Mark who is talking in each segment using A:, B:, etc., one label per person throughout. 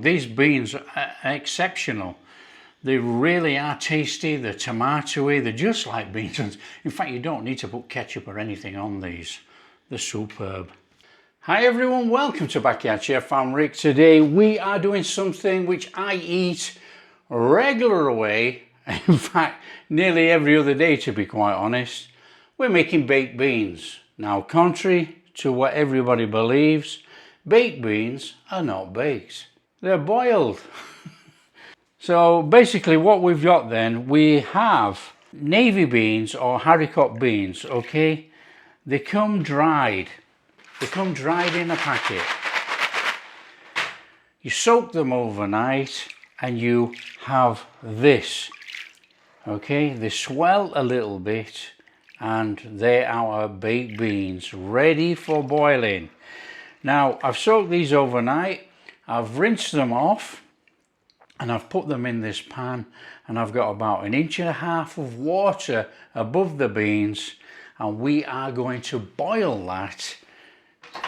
A: These beans are exceptional. They really are tasty, they're tomatoey, they're just like beans. In fact, you don't need to put ketchup or anything on these. They're superb. Hi everyone, welcome to Backyard Chef. I'm Rick. Today we are doing something which I eat regularly. In fact, nearly every other day, to be quite honest. We're making baked beans. Now, contrary to what everybody believes, baked beans are not baked. They're boiled. So basically what we've got then, we have navy beans or haricot beans, okay? They come dried. They come dried in a packet. You soak them overnight and you have this, okay? They swell a little bit and they are our baked beans ready for boiling. Now, I've soaked these overnight. I've rinsed them off. And I've put them in this pan and I've got about 1.5 inches of water above the beans, and we are going to boil that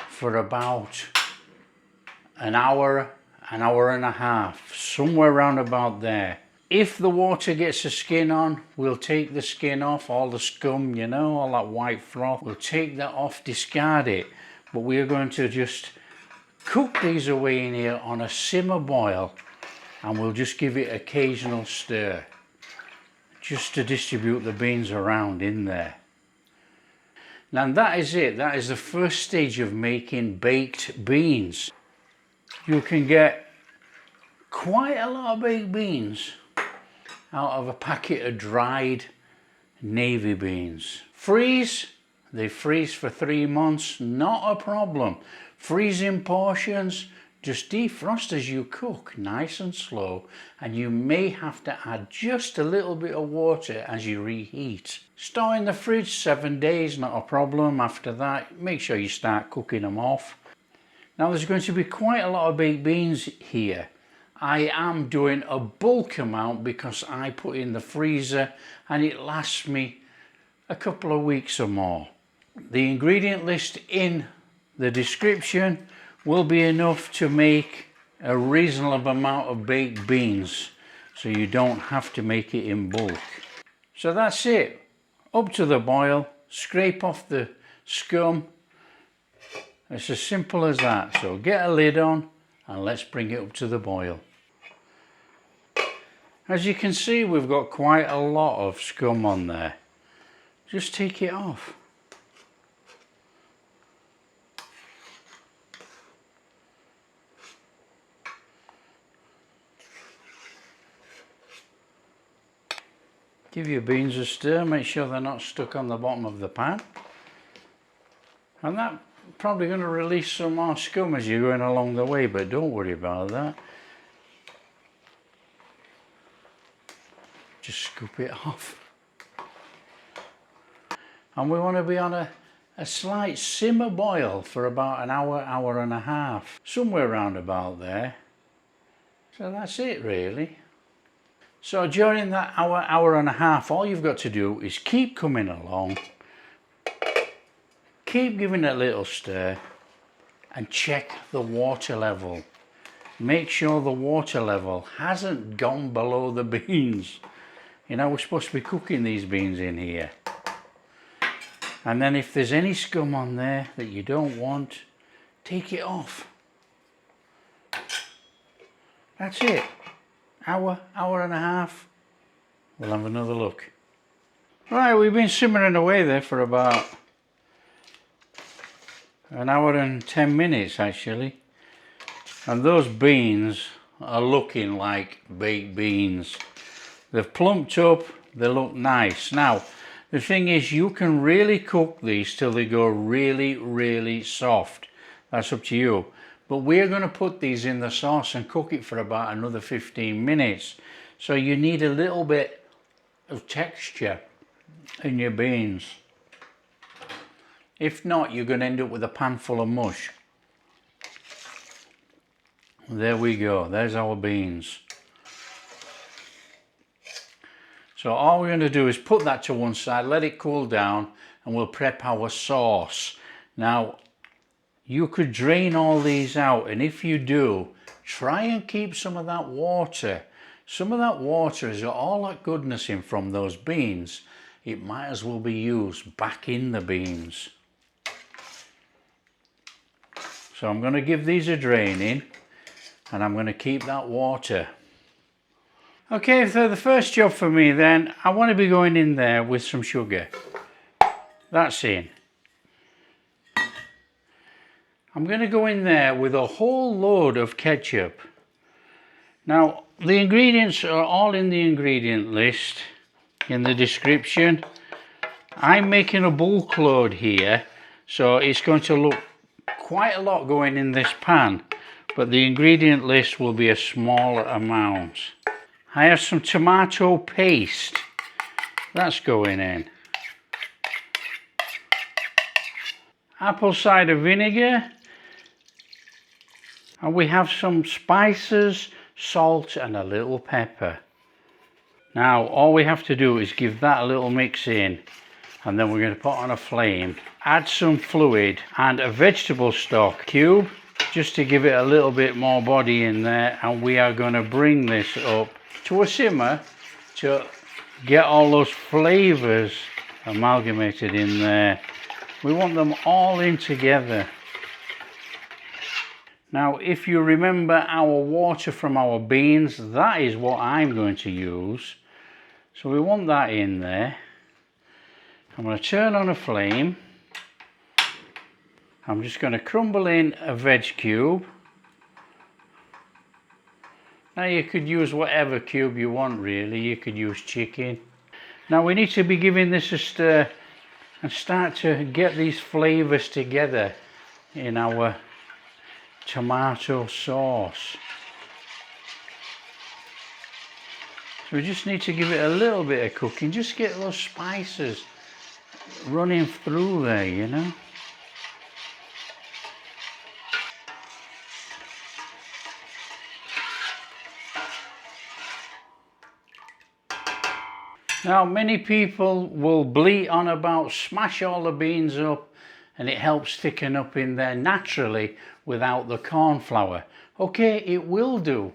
A: for about an hour and a half, somewhere around about there. If the water gets the skin on, we'll take the skin off, all the scum, you know, all that white froth. We'll take that off, discard it. But we are going to just cook these away in here on a simmer boil. And we'll just give it occasional stir, just to distribute the beans around in there. Now that is it. That is the first stage of making baked beans. You can get quite a lot of baked beans out of a packet of dried navy beans. Freeze. They freeze for 3 months, not a problem. Freeze in portions. Just defrost as you cook, nice and slow, and you may have to add just a little bit of water as you reheat. Store in the fridge 7 days, not a problem. After that, make sure you start cooking them off. Now there's going to be quite a lot of baked beans here. I am doing a bulk amount because I put in the freezer and it lasts me a couple of weeks or more. The ingredient list in the description will be enough to make a reasonable amount of baked beans, so you don't have to make it in bulk. So that's it. Up to the boil, scrape off the scum. It's as simple as that. So get a lid on and let's bring it up to the boil. As you can see, we've got quite a lot of scum on there. Just take it off. Give your beans a stir, make sure they're not stuck on the bottom of the pan. And that's probably going to release some more scum as you're going along the way, but don't worry about that. Just scoop it off. And we want to be on a slight simmer boil for about an hour, hour and a half. Somewhere around about there. So that's it really. So during that hour, hour and a half, all you've got to do is keep coming along, keep giving it a little stir, and check the water level. Make sure the water level hasn't gone below the beans. You know, we're supposed to be cooking these beans in here. And then if there's any scum on there that you don't want, take it off. That's it. Hour, hour and a half, we'll have another look. Right, we've been simmering away there for about an hour and 10 minutes actually. And those beans are looking like baked beans. They've plumped up, they look nice. Now, the thing is, you can really cook these till they go really, really soft. That's up to you. But we're going to put these in the sauce and cook it for about another 15 minutes. So you need a little bit of texture in your beans. If not, you're going to end up with a pan full of mush. There we go. There's our beans. So all we're going to do is put that to one side, let it cool down, and we'll prep our sauce. Now, you could drain all these out, and if you do, try and keep some of that water. Some of that water has got all that goodness in from those beans. It might as well be used back in the beans. So I'm going to give these a draining, and I'm going to keep that water. Okay, so the first job for me then, I want to be going in there with some sugar. That's in. I'm going to go in there with a whole load of ketchup. Now, the ingredients are all in the ingredient list in the description. I'm making a bulk load here, so it's going to look quite a lot going in this pan, but the ingredient list will be a smaller amount. I have some tomato paste. That's going in. Apple cider vinegar. And we have some spices, salt and a little pepper. Now all we have to do is give that a little mix in, and then we're going to put on a flame. Add some fluid and a vegetable stock cube just to give it a little bit more body in there, and we are going to bring this up to a simmer to get all those flavours amalgamated in there. We want them all in together. Now, if you remember our water from our beans, that is what I'm going to use. So we want that in there. I'm going to turn on a flame. I'm just going to crumble in a veg cube. Now you could use whatever cube you want really. You could use chicken. Now we need to be giving this a stir and start to get these flavours together in our tomato sauce. So we just need to give it a little bit of cooking, just get those spices running through there, you know. Now many people will bleat on about smash all the beans up and it helps thicken up in there naturally without the corn flour. Okay, it will do.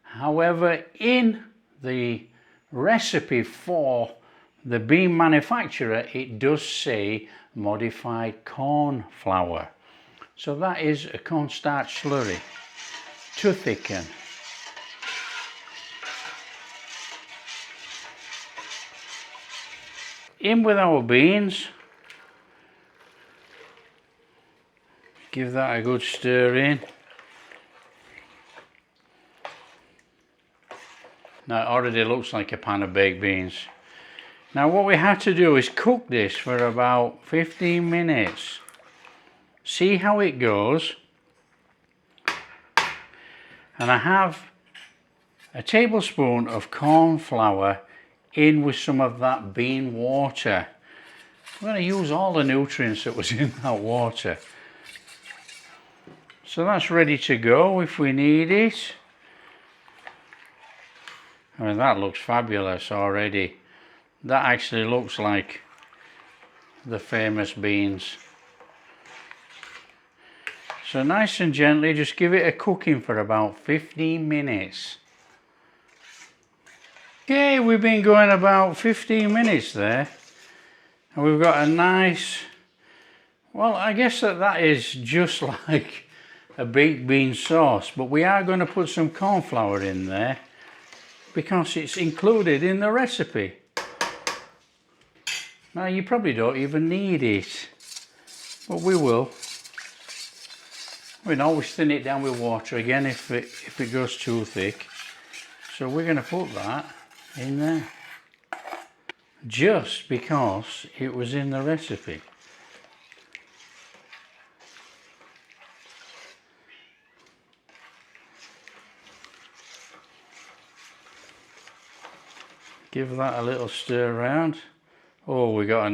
A: However, in the recipe for the bean manufacturer, it does say modified corn flour. So that is a cornstarch slurry to thicken. In with our beans. Give that a good stir in. Now it already looks like a pan of baked beans. Now what we have to do is cook this for about 15 minutes. See how it goes. And I have a tablespoon of corn flour in with some of that bean water. I'm going to use all the nutrients that was in that water. So that's ready to go if we need it. I mean, that looks fabulous already. That actually looks like the famous beans. So nice and gently, just give it a cooking for about 15 minutes. Okay, we've been going about 15 minutes there. And we've got a nice, well, I guess that is just like a baked bean sauce, but we are going to put some corn flour in there because it's included in the recipe. Now you probably don't even need it, but we will. We can always thin it down with water again if it goes too thick. So we're going to put that in there just because it was in the recipe. Give that a little stir around. Oh, we got a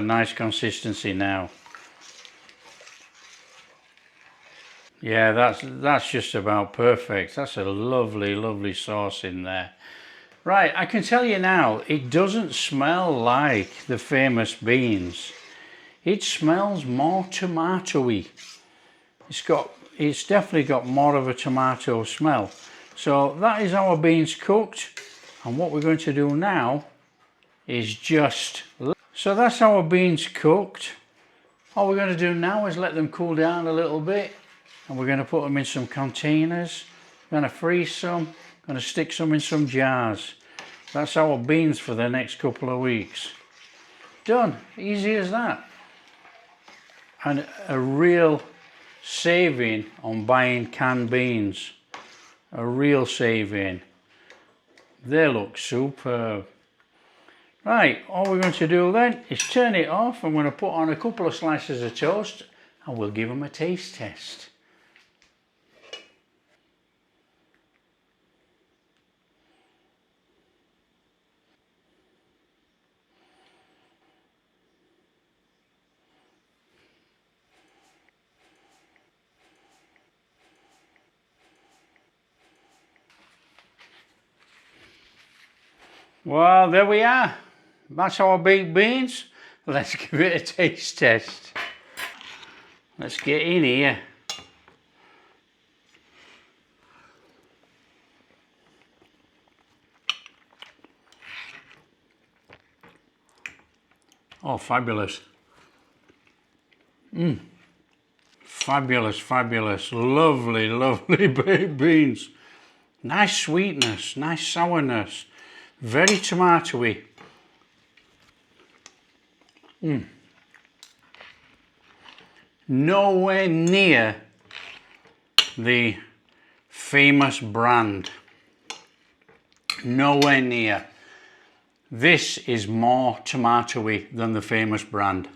A: nice consistency now. Yeah, that's just about perfect. That's a lovely, lovely sauce in there. Right, I can tell you now, it doesn't smell like the famous beans. It smells more tomatoey. it's definitely got more of a tomato smell. So that is our beans cooked, and what we're going to do now is just... So that's our beans cooked. All we're going to do now is let them cool down a little bit, and we're going to put them in some containers. We're going to freeze some, going to stick some in some jars. That's our beans for the next couple of weeks. Done, easy as that. And a real saving on buying canned beans. A real saving. They look superb. Right, all we're going to do then is turn it off. I'm going to put on a couple of slices of toast and we'll give them a taste test. Well, there we are. That's our baked beans. Let's give it a taste test. Let's get in here. Oh, fabulous. Fabulous, fabulous. Lovely, lovely baked beans. Nice sweetness, nice sourness. Very tomatoey. Nowhere near the famous brand. Nowhere near. This is more tomatoey than the famous brand.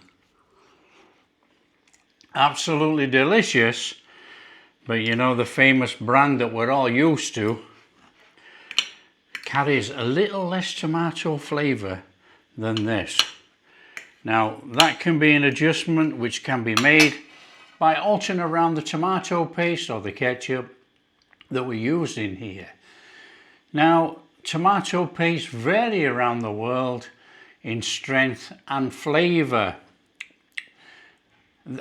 A: Absolutely delicious, but you know, the famous brand that we're all used to carries a little less tomato flavour than this. Now that can be an adjustment which can be made by altering around the tomato paste or the ketchup that we use in here. Now tomato paste vary around the world in strength and flavour.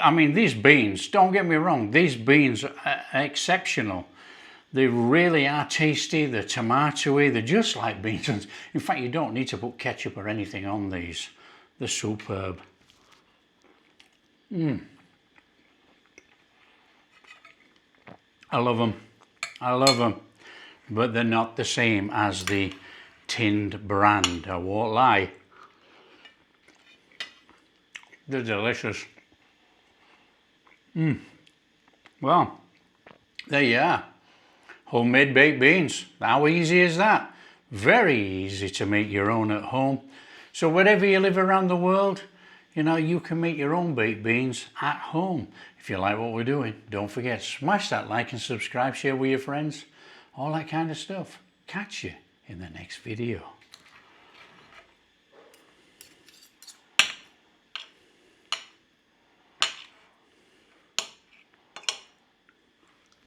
A: I mean, these beans, don't get me wrong, these beans are exceptional. They really are tasty, they're tomatoey, they're just like beans. In fact, you don't need to put ketchup or anything on these. They're superb. I love them. I love them. But they're not the same as the tinned brand, I won't lie. They're delicious. Well, there you are. Homemade baked beans. How easy is that? Very easy to make your own at home. So wherever you live around the world, you know, you can make your own baked beans at home. If you like what we're doing, don't forget, smash that like and subscribe, share with your friends, all that kind of stuff. Catch you in the next video.